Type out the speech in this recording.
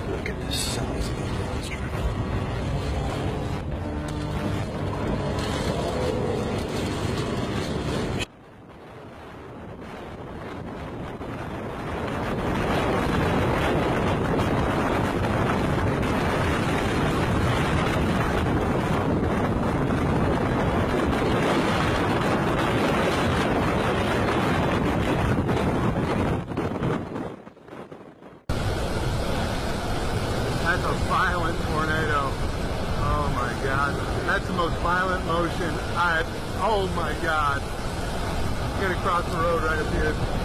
Look at the size of the monster. That's a violent tornado. Oh my God. That's the most violent motion oh my God. I'm gonna cross the road right up here.